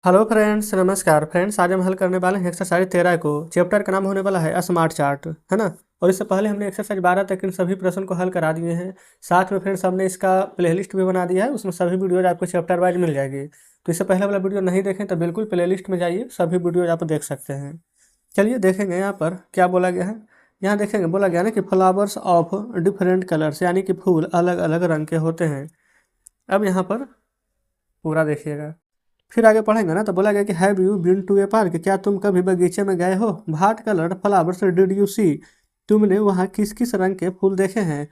Hello friends, नमस्कार friends. आज हम हल करने वाले हैं एक्सरसाइज 13 को। चैप्टर का नाम होने वाला है स्मार्ट चार्ट, है ना। और इससे पहले हमने एक्सरसाइज 12 तक इन सभी प्रश्न को हल करा दिए हैं। साथ में फ्रेंड्स हमने इसका प्लेलिस्ट भी बना दिया है, उसमें सभी वीडियोज आपको चैप्टर वाइज मिल जाएगी। तो इससे पहले वाला वीडियो नहीं देखें तो बिल्कुल प्लेलिस्ट में जाइए, सभी वीडियोज आप देख सकते हैं। चलिए देखेंगे यहाँ पर क्या बोला गया है। यहाँ देखेंगे बोला गया ना कि फ्लावर्स ऑफ डिफरेंट कलर्स, यानी कि फूल अलग अलग रंग के होते हैं। अब यहाँ पर पूरा देखिएगा, फिर आगे पढ़ेंगे ना। तो बोला गया कि have you been to a park, क्या तुम कभी बगीचे में गए हो। What colour flowers did you see, तुमने वहाँ किस किस रंग के फूल देखे हैं।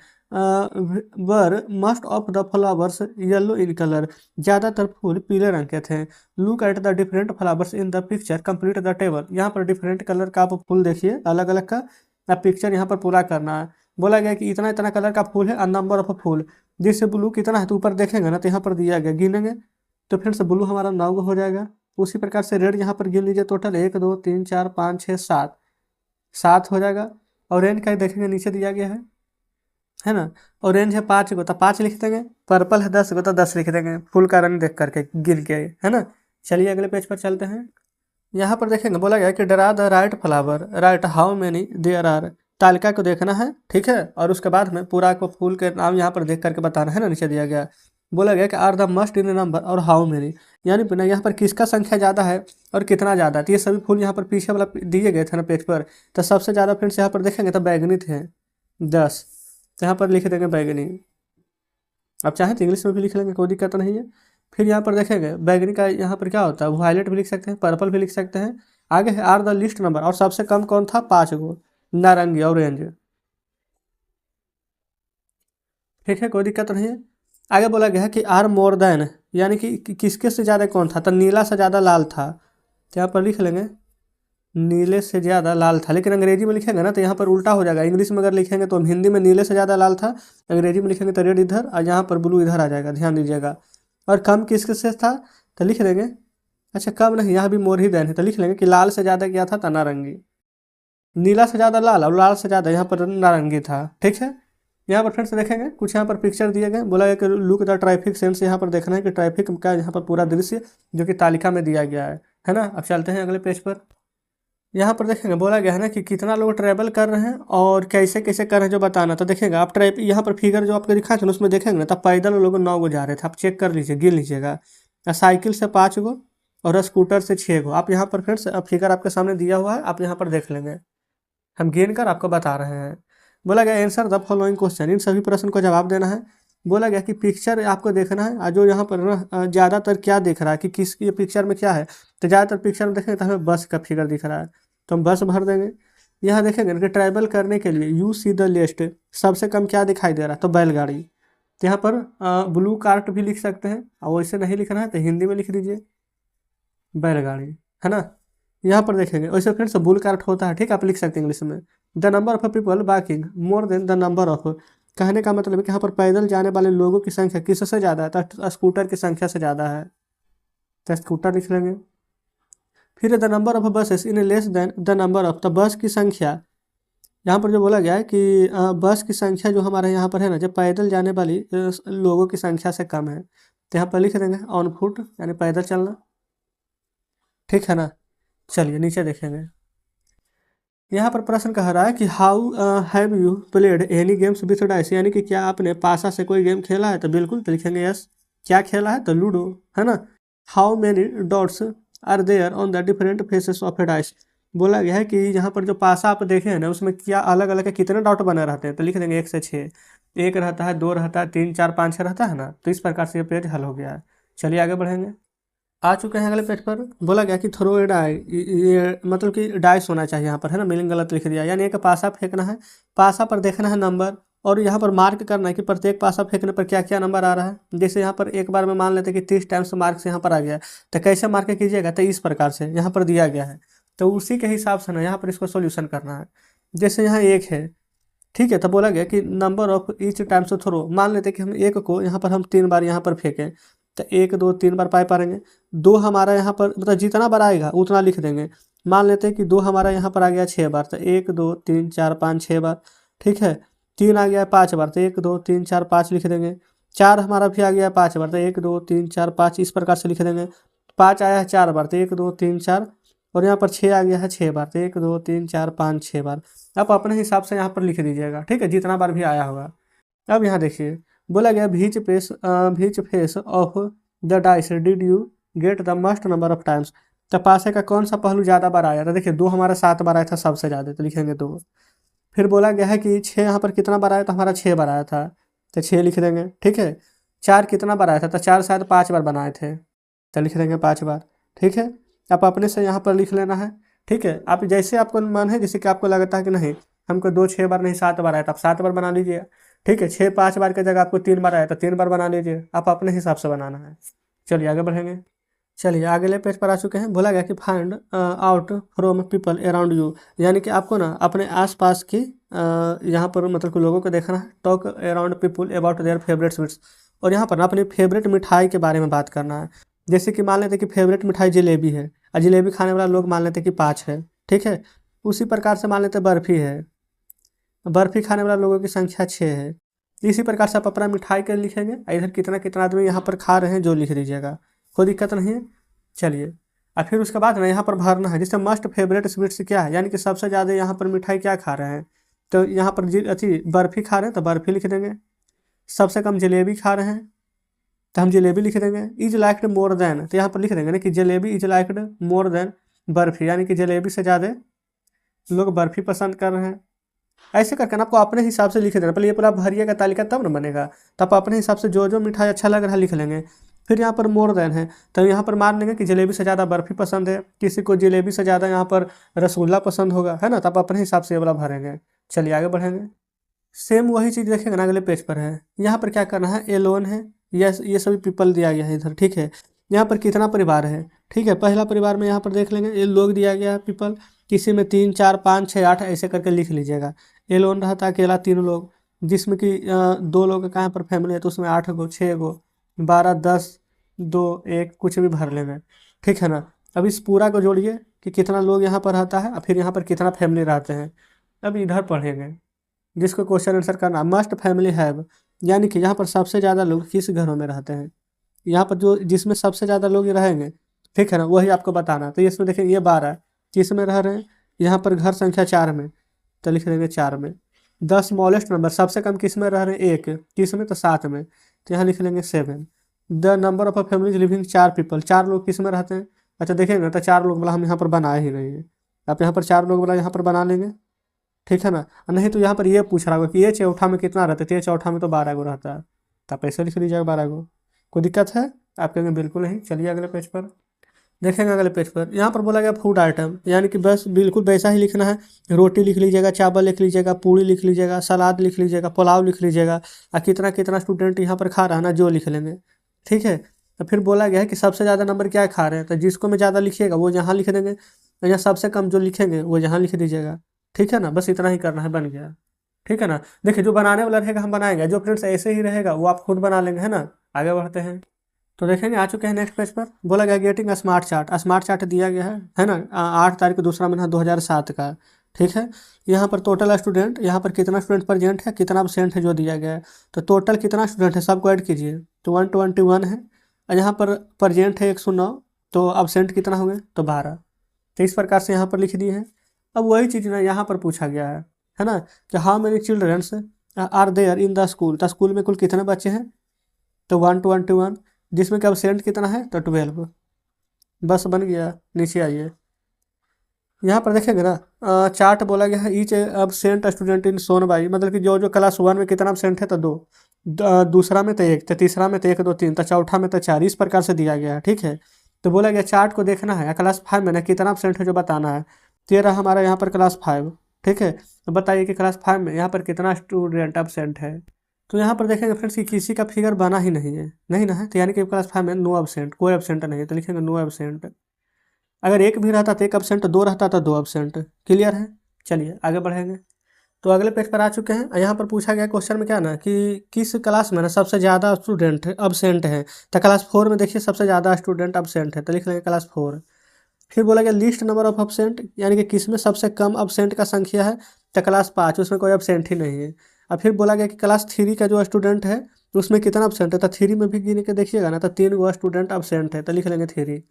Were most of the flowers yellow in colour, ज़्यादातर फूल पीले रंग के थे। Look at the different flowers in the picture, complete the table. यहाँ पर डिफरेंट कलर का आप फूल देखिए, अलग अलग का आप पिक्चर यहाँ पर पूरा करना है। बोला गया कि इतना इतना कलर का फूल है, अ नंबर ऑफ फूल। जिससे ब्लू कितना है तो ऊपर देखेंगे ना, तो यहाँ पर दिया गया, गिनेंगे तो फिर से ब्लू हमारा 9 हो जाएगा। उसी प्रकार से रेड यहाँ पर गिन लीजिए, टोटल 1 2 3 4 5 6 7 7 हो जाएगा। ऑरेंज का देखेंगे नीचे दिया गया है ना। ऑरेंज है 5 तो 5 लिख देंगे। पर्पल है 10 तो 10 लिख देंगे, फूल का रंग देख करके गिन के, है ना। चलिए अगले पेज पर चलते हैं। यहाँ पर देखेंगे बोला गया कि draw the right flower, right how many there are. तालिका को देखना है, ठीक है, और उसके बाद में पूरा को फूल के नाम यहाँ पर देख करके बताना है ना। नीचे दिया गया, बोला गया कि are the most in number और हाउ मेनी, यानी ना यहाँ पर किसका संख्या ज़्यादा है और कितना ज़्यादा है। तो ये सभी फूल यहाँ पर पीछे वाला दिए गए थे ना पेज पर। तो सबसे ज़्यादा फ्रेंड्स यहाँ पर देखेंगे तो बैगनी थे 10, तो यहाँ पर लिख देंगे बैगनी। अब चाहे तो इंग्लिश में भी लिख लेंगे, कोई दिक्कत नहीं है। फिर यहाँ पर देखेंगे बैगनी का यहाँ पर क्या होता है, वायलेट भी लिख सकते हैं, पर्पल भी लिख सकते हैं। आगे है आर द लिस्ट नंबर, और सबसे कम कौन था 5 नारंगी ऑरेंज। ठीक है, कोई दिक्कत नहीं है। आगे बोला गया है कि आर मोर देन, यानी कि किसके से ज़्यादा कौन था, तो नीला से ज़्यादा लाल था। तो यहाँ पर लिख लेंगे नीले से ज़्यादा लाल था। लेकिन अंग्रेजी में लिखेंगे ना तो यहाँ पर उल्टा हो जाएगा। इंग्लिश में अगर लिखेंगे तो हम हिंदी में नीले से ज़्यादा लाल था, अंग्रेजी में लिखेंगे तो रेड इधर और यहाँ पर ब्लू इधर आ जाएगा, ध्यान दीजिएगा। और कम किसके से था तो लिख देंगे, अच्छा कम नहीं, यहाँ भी मोर ही देन है, तो लिख लेंगे कि लाल से ज़्यादा क्या था तो नारंगी। नीला से ज़्यादा लाल और लाल से ज़्यादा यहाँ पर नारंगी था, ठीक है। यहाँ पर फ्रेंड्स देखेंगे कुछ यहाँ पर पिक्चर दिए गए। बोला गया कि लुक द ट्रैफिक सेंस, यहाँ पर देखना है कि ट्रैफिक का यहाँ पर पूरा दृश्य जो कि तालिका में दिया गया है ना। अब चलते हैं अगले पेज पर। यहाँ पर देखेंगे बोला गया है ना कि कितना लोग ट्रैवल कर रहे हैं और कैसे कैसे कर रहे हैं जो बताना। तो देखेंगे आप यहाँ पर फिगर जो आपको दिखाए थे ना उसमें देखेंगे ना, तब पैदल लोग 9 जा रहे थे, आप चेक कर लीजिए, गिन लीजिएगा। साइकिल से 5 और स्कूटर से 6 आप यहाँ पर फ्रेंड्स फिगर आपके सामने दिया हुआ है, आप यहाँ पर देख लेंगे, हम गिन कर आपको बता रहे हैं। बोला गया आंसर द फॉलोइंग क्वेश्चन, इन सभी प्रश्न को जवाब देना है। बोला गया कि पिक्चर आपको देखना है, जो यहाँ पर ना ज़्यादातर क्या दिख रहा है कि किस ये पिक्चर में क्या है। तो ज़्यादातर पिक्चर में देखेंगे तो हमें बस का फिगर दिख रहा है, तो हम बस भर देंगे। यहाँ देखेंगे कि ट्रैवल करने के लिए यू सी द लिस्ट, सबसे कम क्या दिखाई दे रहा है तो बैलगाड़ी। तो यहाँ पर ब्लू कार्ट भी लिख सकते हैं, और वैसे नहीं लिखना है तो हिंदी में लिख दीजिए बैलगाड़ी, है ना। यहाँ पर देखेंगे वैसे फ्रेंड्स बुल कार्ट होता है, ठीक है, आप लिख सकते हैं इंग्लिश में। The number of people walking more than the number of, कहने का मतलब है कि यहाँ पर पैदल जाने वाले लोगों की संख्या किससे ज़्यादा है तो स्कूटर की संख्या से ज़्यादा है, तो स्कूटर लिख लेंगे। फिर the number of buses in less than the number of, तो बस की संख्या यहाँ पर जो बोला गया है कि बस की संख्या जो हमारे यहाँ पर है ना, जब पैदल जाने वाली लोगों की संख्या से कम है, तो यहाँ पर लिख देंगे ऑन फुट, यानी पैदल चलना, ठीक है ना। चलिए नीचे देखेंगे। यहाँ पर प्रश्न कह रहा है कि how have you played any games with dice, यानी कि क्या आपने पासा से कोई गेम खेला है, तो बिल्कुल तो लिखेंगे यस। क्या खेला है तो लूडो, है ना। How many dots are there on the different faces of a dice, बोला गया है कि यहाँ पर जो पासा आप देखे हैं ना उसमें क्या अलग अलग कितने डॉट बने रहते हैं, तो लिख देंगे 1 से 6। 1 रहता है, 2 रहता है, 3 4 5 6 रहता है ना। तो इस प्रकार से ये पेज हल हो गया है। चलिए आगे बढ़ेंगे। आ चुके हैं अगले पेज पर। बोला गया कि थ्रो ए डाई, ये मतलब कि डाइस होना चाहिए यहाँ पर, है ना, मीनिंग गलत लिख दिया, यानी एक पासा फेंकना है। पासा पर देखना है नंबर, और यहाँ पर मार्क करना है कि प्रत्येक पासा फेंकने पर क्या क्या नंबर आ रहा है। जैसे यहाँ पर एक बार में मान लेते हैं कि 30 टाइम्स मार्क्स यहाँ पर आ गया, तो कैसे मार्क कीजिएगा तो इस प्रकार से यहाँ पर दिया गया है, तो उसी के हिसाब से ना यहाँ पर इसको सोल्यूशन करना है। जैसे यहाँ 1 है, ठीक है, तो बोला गया कि number of each times throw, मान लेते हैं कि हम 1 को यहाँ पर हम 3 बार यहाँ पर फेंकें, तो 1 2 3 बार पाए पाएंगे। 2 हमारा यहाँ पर मतलब जितना बार आएगा उतना लिख देंगे। मान लेते हैं कि 2 हमारा यहाँ पर आ गया 6 बार, तो 1 2 3 4 5 6 बार, ठीक है। 3 आ गया 5 बार, तो 1 2 3 4 5 लिख देंगे। 4 हमारा भी आ गया 5 बार, तो 1 2 3 4 5 इस प्रकार से लिख देंगे। 5 आया है 4 बार, तो 1 2 3 4, और यहाँ पर 6 आ गया है 6 बार, तो 1 2 3 4 5 6 बार। आप अपने हिसाब से यहाँ पर लिख दीजिएगा, ठीक है, जितना बार भी आया होगा। अब यहाँ देखिए बोला गया which face of the dice did you get the must number of times. तो पासे का कौन सा पहलू ज़्यादा बार आया था, देखिए 2 हमारा 7 बार आया था सबसे ज़्यादा, तो लिखेंगे 2। फिर बोला गया है कि 6 यहाँ पर कितना बार आया, तो हमारा 6 बार आया था, तो 6 लिख देंगे, ठीक है। 4 कितना बार आया था, तो 4 शायद 5 बार बनाए थे, तो लिख देंगे 5 बार, ठीक है। आप अपने से यहाँ पर लिख लेना है, ठीक है। आप जैसे आपको मन है, जैसे कि आपको लगता है कि नहीं हमको 2 6 बार नहीं 7 बार आया, तो आप 7 बार बना लीजिए, ठीक है। 6 5 बार की जगह आपको 3 बार आया तो 3 बार बना लीजिए, आप अपने हिसाब से बनाना है। चलिए आगे बढ़ेंगे। चलिए अगले पेज पर आ चुके हैं। बोला गया कि find out from people around you, यानी कि आपको ना अपने आसपास की यहाँ पर मतलब कि लोगों को देखना है। Talk around people about their favourite sweets, और यहाँ पर ना अपनी फेवरेट मिठाई के बारे में बात करना है। जैसे कि मान लेते कि फेवरेट मिठाई जलेबी है, और जलेबी खाने वाला लोग मान लेते कि 5 है, ठीक है। उसी प्रकार से मान लेते बर्फ़ी है, बर्फ़ी खाने वाला लोगों की संख्या 6 है। इसी प्रकार से आप अपना मिठाई के लिखेंगे, इधर कितना कितना आदमी यहाँ पर खा रहे हैं जो लिख दीजिएगा, कोई दिक्कत नहीं है। चलिए और फिर उसके बाद ना यहाँ पर भरना है, जिससे मस्ट फेवरेट स्वीट्स क्या है, यानी कि सबसे ज़्यादा यहाँ पर मिठाई क्या खा रहे हैं। तो यहाँ पर अच्छी बर्फ़ी खा रहे हैं तो बर्फ़ी लिख देंगे। सबसे कम जलेबी खा रहे हैं तो हम जलेबी लिख देंगे। इज लाइक्ड मोर देन, तो यहाँ पर लिख देंगे ना कि jalebi is liked more than barfi, यानी कि जलेबी से ज़्यादा लोग बर्फ़ी पसंद कर रहे हैं। ऐसे करके ना आपको अपने हिसाब से लिख देना, पहले ये पूरा भरिएगा तालिका तब ना बनेगा। तो आप अपने हिसाब से जो जो मिठाई अच्छा लग रहा है लिख लेंगे। फिर यहाँ पर मोर देन है, तो यहाँ पर मान लेंगे कि जलेबी से ज़्यादा बर्फ़ी पसंद है, किसी को जलेबी से ज़्यादा यहाँ पर रसगुल्ला पसंद होगा, है ना। तो आप अपने हिसाब से ये वाला भरेंगे। चलिए आगे बढ़ेंगे। सेम वही चीज़ देखेंगे ना अगले पेज पर है। यहाँ पर क्या करना है, एलोन है, ये सभी पीपल दिया गया है इधर, ठीक है। यहाँ पर कितना परिवार है, ठीक है। पहला परिवार में यहाँ पर देख लेंगे, ये लोग दिया गया है पीपल, किसी में 3 4 5 6 8 ऐसे करके लिख लीजिएगा। एलोन रहता है अकेला 3 लोग, जिसमें कि 2 लोग का यहाँ पर फैमिली है, तो उसमें 8 गो 6 गो 12 10 2 1 कुछ भी भर लेंगे, ठीक है ना। अब इस पूरा को जोड़िए कि कितना लोग यहाँ पर रहता है और फिर यहाँ पर कितना फैमिली रहते हैं। अब इधर पढ़ेंगे जिसको क्वेश्चन आंसर करना, मस्ट फैमिली हैव, यानी कि यहाँ पर सबसे ज़्यादा लोग किस घरों में रहते हैं। यहाँ पर जो जिसमें सबसे ज़्यादा लोग रहेंगे, ठीक है ना, वही आपको बताना। तो इसमें देखिए ये 12 किस में रह रहे हैं, यहाँ पर घर संख्या 4 में, तो लिख देंगे 4 में। 10 स्मॉलेस्ट नंबर, सबसे कम किस में रह रहे हैं, 1 किस में, तो 7 में, तो यहाँ लिख लेंगे 7। The number of a families living 4 people, 4 लोग किस में रहते हैं। अच्छा देखेंगे तो 4 लोग वाला हम यहाँ पर बनाए ही नहीं है, आप यहाँ पर 4 लोग वाला यहाँ पर बना लेंगे, ठीक है ना। नहीं तो यहाँ पर ये पूछ रहा होगा कि ये चौथा में कितना रहता है, तो ये चौथा में तो 12 गो रहता है, तो आप ऐसे लिख लीजिएगा 12 गो। कोई दिक्कत है, आप कहेंगे बिल्कुल नहीं। चलिए अगले पेज पर देखेंगे। अगले पेज पर यहाँ पर बोला गया फूड आइटम, यानी कि बस बिल्कुल वैसा ही लिखना है। रोटी लिख लीजिएगा, चावल लिख लीजिएगा, पूड़ी लिख लीजिएगा, सलाद लिख लीजिएगा, पुलाव लिख लीजिएगा, और कितना कितना स्टूडेंट यहाँ पर खा रहा है ना जो लिख लेंगे, ठीक है। तो फिर बोला गया है कि सबसे ज़्यादा नंबर क्या खा रहे हैं, तो जिसको में ज़्यादा लिखिएगा वो यहाँ लिख देंगे, या सबसे कम जो लिखेंगे वो यहाँ लिख दीजिएगा, ठीक है ना। बस इतना ही करना है, बन गया, ठीक है ना। देखिए जो बनाने वाला रहेगा हम बनाएंगे, जो फ्रेंड्स ऐसे ही रहेगा वो आप खुद बना लेंगे, है ना। आगे बढ़ते हैं तो देखेंगे, आ चुके हैं नेक्स्ट पेज पर। बोला गया getting smart chart, smart chart दिया गया है ना। 8 तारीख दूसरा महीना 2007 का, ठीक है। यहाँ पर टोटल स्टूडेंट, यहाँ पर कितना स्टूडेंट प्रेजेंट है, कितना absent है जो दिया गया है। तो टोटल कितना स्टूडेंट है सबको ऐड कीजिए, तो 121 है, और यहाँ पर प्रेजेंट है 109, तो absent कितना होंगे, तो 12। तो इस प्रकार से यहाँ पर लिख दिए हैं। अब वही चीज़ ना यहाँ पर पूछा गया है ना, कि how many childrens are there in the school, तो स्कूल में कुल कितने बच्चे हैं, तो 121, जिसमें कि absent कितना है, तो 12। बस बन गया। नीचे आइए, यहाँ पर देखेंगे ना चार्ट बोला गया है each absent student in shown by, मतलब कि जो जो क्लास 1 में कितना absent है तो 2, दूसरा में तो 1, तो तीसरा में तो 1 2 3, तो चौथा में तो 4, इस प्रकार से दिया गया है, ठीक है। तो बोला गया चार्ट को देखना है, क्लास 5 में ना कितना absent है जो बताना है। 13 हमारा यहाँ पर क्लास 5, ठीक है। तो बताइए कि क्लास 5 में यहाँ पर कितना स्टूडेंट absent है। तो यहाँ पर देखेंगे फ्रेंड्स कि किसी का फिगर बना ही नहीं है, नहीं ना है, तो यानी कि क्लास 5 में नो absent, कोई absent नहीं है, तो लिखेंगे नो absent। अगर 1 भी रहता तो 1 absent, 2 रहता तो 2 absent। क्लियर है। चलिए आगे बढ़ेंगे। तो अगले पेज पर आ चुके हैं। यहाँ पर पूछा गया क्वेश्चन में क्या ना कि किस क्लास में ना सबसे ज़्यादा स्टूडेंट absent है, तो क्लास 4 में देखिए सबसे ज़्यादा स्टूडेंट absent है, तो लिख लेंगे क्लास 4। फिर बोला गया लिस्ट नंबर ऑफ absent, यानी कि किस में सबसे कम absent का संख्या है, तो क्लास 5, उसमें कोई absent ही नहीं है। अब फिर बोला गया कि क्लास 3 का जो स्टूडेंट है उसमें कितना absent है, तो 3 में भी गिन के देखिएगा ना, तो 3 गो स्टूडेंट absent है, तो लिख लेंगे 3।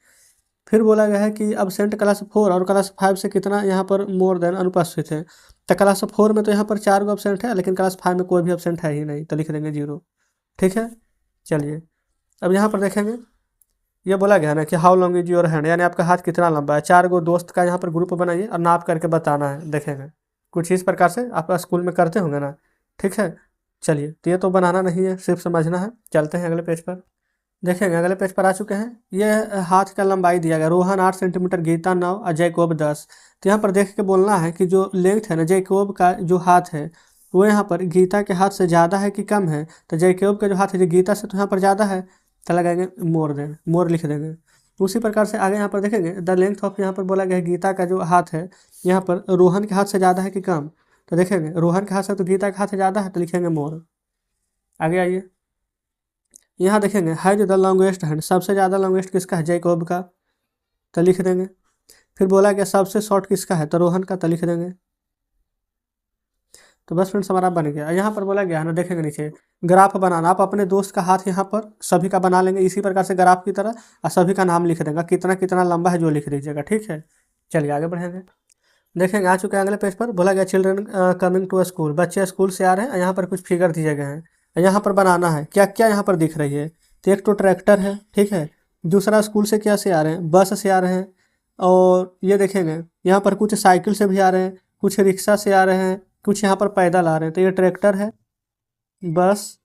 फिर बोला गया है कि अब्सेंट क्लास 4 और क्लास 5 से कितना यहाँ पर मोर देन अनुपस्थित है। तो क्लास 4 में तो यहाँ पर 4 गो अब्सेंट है, लेकिन क्लास 5 में कोई भी अब्सेंट है ही नहीं, तो लिख देंगे 0। ठीक है, चलिए अब यहाँ पर देखेंगे, ये बोला गया ना कि how long is your hand, यानी आपका हाथ कितना लंबा है। 4 गो दोस्त का यहाँ पर ग्रुप बनाइए और नाप करके बताना है। देखेंगे कुछ इस प्रकार से आप स्कूल में करते होंगे ना। ठीक है, चलिए तो ये तो बनाना नहीं है, सिर्फ समझना है। चलते हैं अगले पेज पर। देखेंगे अगले पेज पर आ चुके हैं। ये हाथ का लंबाई दिया गया, रोहन 8 सेंटीमीटर, गीता 9 और जैकोब 10। तो यहाँ पर देख के बोलना है कि जो लेंथ है ना जैकोब का जो हाथ है वो यहाँ पर गीता के हाथ से ज़्यादा है कि कम है। तो जैकोब का जो हाथ है जो गीता से तो यहाँ पर ज़्यादा है, तो लगाएंगे मोर देन, मोर लिख देंगे। उसी प्रकार से आगे यहाँ पर देखेंगे द लेंथ ऑफ, यहाँ पर बोला गया है गीता का जो हाथ है यहाँ पर रोहन के हाथ से ज़्यादा है कि कम। तो देखेंगे रोहन के हाथ से तो गीता के हाथ से ज़्यादा है, तो लिखेंगे मोर। आगे आइए, यहाँ देखेंगे हैज द लॉन्गेस्ट हैंड, सबसे ज़्यादा लॉन्गेस्ट किसका है, जैकोब का, तो लिख देंगे। फिर बोला गया सबसे शॉर्ट किसका है, तो रोहन का, तो लिख देंगे। तो बस फ्रेंड्स हमारा बन गया। यहाँ पर बोला गया है ना, देखेंगे नीचे ग्राफ बनाना, आप अपने दोस्त का हाथ यहाँ पर सभी का बना लेंगे इसी प्रकार से ग्राफ की तरह, और सभी का नाम लिख देंगे, कितना कितना लंबा है जो लिख दीजिएगा। ठीक है, चलिए आगे बढ़ेंगे। देखेंगे आ चुके हैं अगले पेज पर। बोला गया children coming to a school, बच्चे स्कूल से आ रहे हैं। यहाँ पर कुछ फिगर दिए गए हैं, यहाँ पर बनाना है क्या क्या यहाँ पर दिख रही है। तो एक तो ट्रैक्टर है, ठीक है, दूसरा स्कूल से क्या से आ रहे हैं, बस से आ रहे हैं। और ये देखेंगे यहाँ पर कुछ साइकिल से भी आ रहे हैं, कुछ रिक्शा से आ रहे हैं, कुछ यहाँ पर पैदल आ रहे हैं। तो ये ट्रैक्टर है, बस,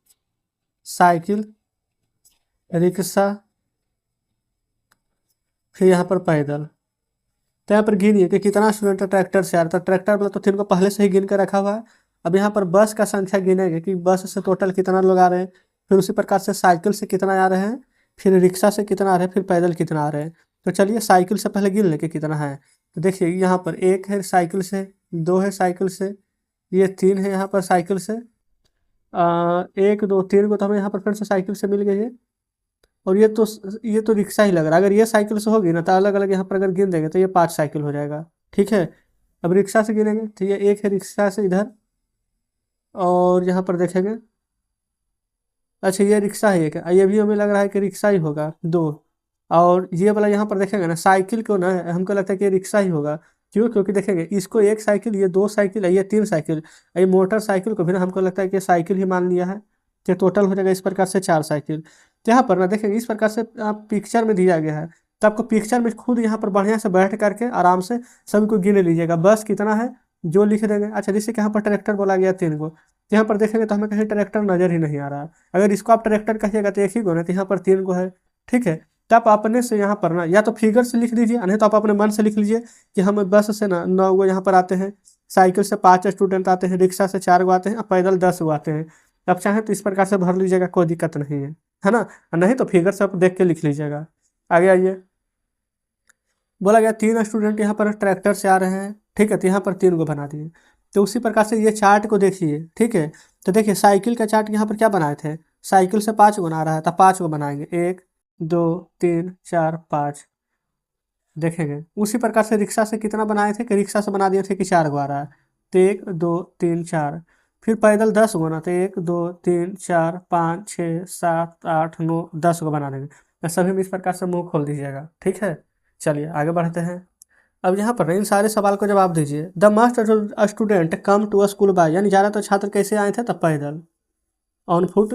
साइकिल, रिक्शा, फिर यहाँ पर पैदल। तो यहाँ पर गिनिए कि कितना स्टूडेंट ट्रैक्टर से आ रहा था। ट्रैक्टर मतलब तो 3 को पहले से ही गिन के रखा हुआ है। अब यहाँ पर बस का संख्या गिनेंगे कि बस से टोटल कितना लोग आ रहे हैं, फिर उसी प्रकार से साइकिल से कितना आ रहे हैं, फिर रिक्शा से कितना आ रहे हैं, फिर पैदल कितना आ रहे हैं। तो चलिए साइकिल से पहले गिन लें कि कितना है। तो देखिए यहाँ पर 1 है साइकिल से, 2 है साइकिल से, ये 3 है यहाँ पर साइकिल से, 1 2 3 को तो हमें यहाँ पर फिर से साइकिल से मिल गई है। और ये तो रिक्शा ही लग रहा है। अगर ये साइकिल से होगी ना तो अलग अलग यहाँ पर अगर गिन देंगे तो ये 5 साइकिल हो जाएगा। ठीक है, अब रिक्शा से गिनेंगे तो ये 1 है रिक्शा से इधर, और यहाँ पर देखेंगे, अच्छा ये रिक्शा है क्या, ये भी हमें लग रहा है कि रिक्शा ही होगा 2। और ये वाला यहाँ पर देखेंगे ना साइकिल को ना, हमको लगता है कि ये रिक्शा ही होगा। क्यों, क्योंकि देखेंगे इसको 1 साइकिल, ये 2 साइकिल, ये 3 साइकिल, ये मोटरसाइकिल को भी ना हमको लगता है कि साइकिल ही मान लिया है। तो टोटल हो जाएगा इस प्रकार से 4 साइकिल। तो यहाँ पर ना देखेंगे इस प्रकार से आप पिक्चर में दिया गया है, तो आपको पिक्चर में खुद यहाँ पर बढ़िया से बैठ करके आराम से सभी को गिन लीजिएगा बस कितना है जो लिख देंगे। अच्छा जैसे कि यहाँ पर ट्रैक्टर बोला गया 3 गो, तो यहाँ पर देखेंगे तो हमें कहीं ट्रैक्टर नजर ही नहीं आ रहा। अगर इसको आप ट्रैक्टर कहिएगा तो 1 ही गो ना, तो यहाँ पर 3 गो है। ठीक है, तो आप अपने से यहाँ पर ना या तो फिगर से लिख दीजिए, नहीं तो आप अपने मन से लिख लीजिए कि हम बस से ना 9 गो यहाँ पर आते हैं, साइकिल से 5 स्टूडेंट आते हैं, रिक्शा से 4 गो आते हैं, और पैदल 10 गो आते हैं। आप चाहें तो इस प्रकार से भर लीजिएगा, कोई दिक्कत नहीं है ना। नहीं तो फिगर से आप देख के लिख लीजिएगा। आगे आइए, बोला गया 3 स्टूडेंट यहाँ पर ट्रैक्टर से आ रहे हैं। ठीक है, तो यहाँ पर 3 गो बना दिए। तो उसी प्रकार से ये चार्ट को देखिए। ठीक है, तो देखिए साइकिल का चार्ट यहाँ पर क्या बनाए थे, साइकिल से 5 गो आ रहा है तो 5 गो बनाएंगे, 1 2 3 4 5। देखेंगे उसी प्रकार से रिक्शा से कितना बनाए थे कि रिक्शा से बना दिए थे कि 4 गो आ रहा है, तो 1 2 3 4। फिर पैदल 10 गो ना, तो 1 2 3 4 5 6 7 8 9 10 गो बना देंगे। तो सभी में इस प्रकार से मुंह खोल दीजिएगा। ठीक है, चलिए आगे बढ़ते हैं। अब यहाँ पर इन सारे सवाल को जवाब दीजिए। The most student come to a school by, यानी ज़्यादातर छात्र कैसे आए थे, तब पैदल, ऑन फुट।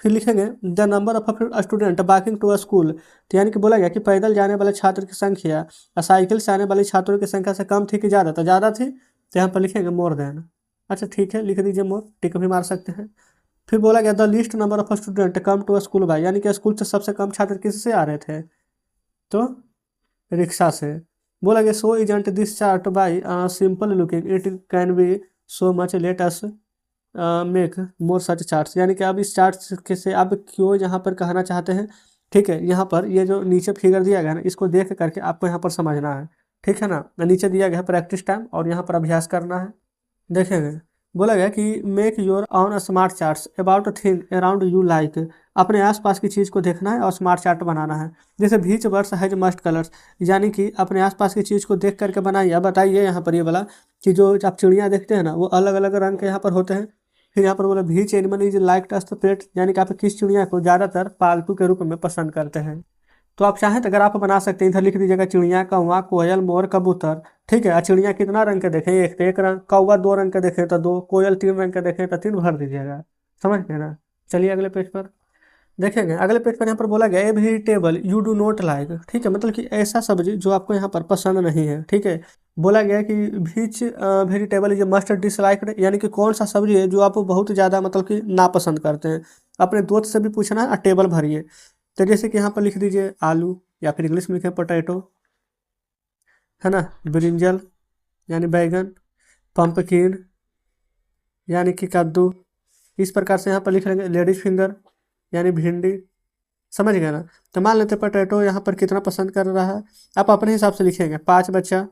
फिर लिखेंगे the number of student walking to a school, तो यानी कि बोला गया कि पैदल जाने वाले छात्र की संख्या साइकिल से आने वाले छात्रों की संख्या से कम थी कि ज़्यादा, तो ज़्यादा थी। तो यहाँ पर लिखेंगे मोर देन। अच्छा ठीक है, लिख दीजिए मोर, टिक भी मार सकते हैं। फिर बोला गया the least number of student come to a school by, यानी कि स्कूल से सबसे कम छात्र किससे आ रहे थे, तो रिक्शा से। बोला गया so isn't this chart by simple looking, it can be so much let us make more such charts, यानी कि अब इस चार्ट के से आप क्यों यहाँ पर कहना चाहते हैं। ठीक है, यहाँ पर ये जो नीचे फिगर दिया गया है ना, इसको देख करके आपको यहाँ पर समझना है। ठीक है ना, नीचे दिया गया है प्रैक्टिस टाइम और यहाँ पर अभ्यास करना है। देखेंगे बोला गया कि make your on smart charts about thing around you like, अपने आसपास की चीज़ को देखना है और स्मार्ट चार्ट बनाना है। जैसे बीच वर्ड्स हैज मस्ट कलर्स, यानी कि अपने आसपास की चीज़ को देख करके बनाइए। अब बताइए यहाँ पर ये वाला कि जो आप चिड़ियाँ देखते हैं ना वो अलग अलग रंग के यहाँ पर होते हैं। फिर यहाँ पर बोला बीच एनिमल इज लाइक टू पेट, यानी कि आप किस चिड़िया को ज़्यादातर पालतू के रूप में पसंद करते हैं। तो आप चाहें तो अगर आप बना सकते हैं, इधर लिख दीजिएगा चिड़िया, कौवा, कोयल, मोर, कबूतर। ठीक है, चिड़िया कितना रंग के देखें, एक, तो एक रंग, कौवा 2 रंग के देखें तो 2, कोयल 3 रंग के देखें तो 3 भर दीजिएगा। समझ गए ना। चलिए अगले पेज पर देखेंगे। अगले पेज पर यहाँ पर बोला गया ए vegetable you do not like. ठीक है, मतलब कि ऐसा सब्जी जो आपको यहाँ पर पसंद नहीं है। ठीक है, बोला गया कि which vegetable is must disliked, यानी कि कौन सा सब्जी है जो आप बहुत ज़्यादा मतलब कि नापसंद करते हैं। अपने दोस्त से भी पूछना है और टेबल भरिए। तो जैसे कि यहाँ पर लिख दीजिए आलू, या फिर इंग्लिश में लिखें पोटैटो, है ना, ब्रिंजल यानी बैगन, पंपकिन यानी कि कद्दू। इस प्रकार से यहाँ पर लिख लेंगे लेडीज फिंगर यानी भिंडी। समझ गए ना। तो मान लेते पोटैटो यहाँ पर कितना पसंद कर रहा है, आप अपने हिसाब से लिखेंगे 5 बच्चा,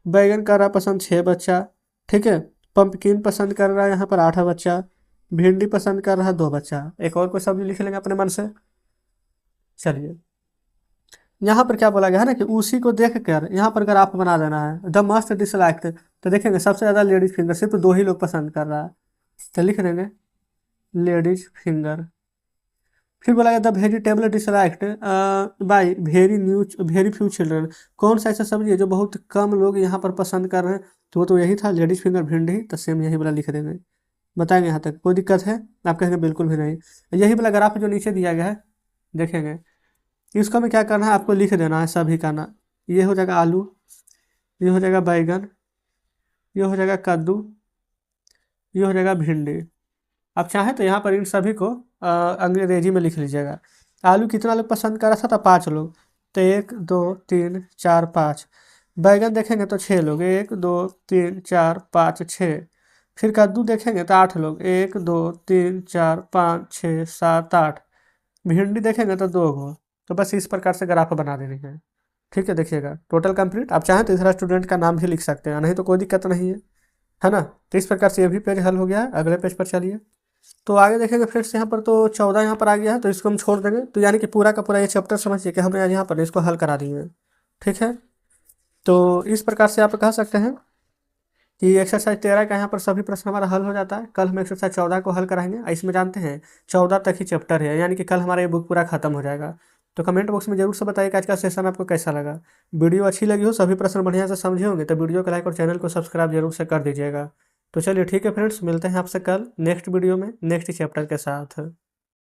बैगन कर रहा पसंद 6 बच्चा। ठीक है, पंपकिन पसंद कर रहा है यहाँ पर 8 बच्चा, भिंडी पसंद कर रहा है 2 बच्चा। एक और कोई सब्जी लिख लेंगे अपने मन से। चलिए, यहाँ पर क्या बोला गया है ना कि उसी को देख कर यहाँ पर अगर आप बना देना है द मस्ट डिसलाइक्ड, तो देखेंगे सबसे ज़्यादा लेडीज फिंगर सिर्फ 2 ही लोग पसंद कर रहा है, तो लिख देंगे लेडीज फिंगर। फिर बोला गया the vegetable disliked by very few children, कौन सा ऐसा सब्जी है जो बहुत कम लोग यहाँ पर पसंद कर रहे हैं, तो वो तो यही था लेडीज फिंगर भिंडी। तो सेम यही वाला लिख देंगे। बताएंगे यहाँ तक कोई दिक्कत है, आप कहेंगे बिल्कुल भी नहीं। यही वाला ग्राफ जो नीचे दिया गया है देखेंगे, इसको हमें क्या करना है, आपको लिख देना है सभी का ना। ये हो जाएगा आलू, ये हो जाएगा बैगन, ये हो जाएगा कद्दू, ये हो जाएगा भिंडी। आप चाहें तो यहाँ पर इन सभी को अंग्रेजी में लिख लीजिएगा। आलू कितना लोग पसंद कर रहा था, तो 5 लोग, तो 1 2 3 4 5। बैगन देखेंगे तो 6 लोग, 1 2 3 4 5 6। फिर कद्दू देखेंगे तो 8 लोग, 1 2 3 4 5 6 7 8। भिंडी देखेंगे तो 2 गो। तो बस इस प्रकार से ग्राफ बना देनी है। ठीक है, देखिएगा टोटल कंप्लीट। आप चाहें तो इस स्टूडेंट का नाम भी लिख सकते हैं, नहीं तो कोई दिक्कत नहीं है ना। तो इस प्रकार से ये भी पेज हल हो गया है। अगले पेज पर चलिए। तो आगे देखेंगे फ्रेंड्स, यहाँ पर तो 14 यहाँ पर आ गया है, तो इसको हम छोड़ देंगे। तो यानी कि पूरा का पूरा ये चैप्टर समझिए कि हमने आज यहाँ पर इसको हल करा दिए हैं। ठीक है, तो इस प्रकार से आप कह सकते हैं कि एक्सरसाइज 13 का यहाँ पर सभी प्रश्न हमारा हल हो जाता है। कल हम एक्सरसाइज 14 को हल कराएंगे। इसमें जानते हैं 14 तक ही चैप्टर है, यानी कि कल हमारा ये बुक पूरा खत्म हो जाएगा। तो कमेंट बॉक्स में जरूर से बताइए कि आज का सेशन आपको कैसा लगा। वीडियो अच्छी लगी हो, सभी प्रश्न बढ़िया से समझे होंगे, तो वीडियो को लाइक और चैनल को सब्सक्राइब जरूर से कर दीजिएगा। तो चलिए ठीक है फ्रेंड्स, मिलते हैं आपसे कल नेक्स्ट वीडियो में नेक्स्ट चैप्टर के साथ।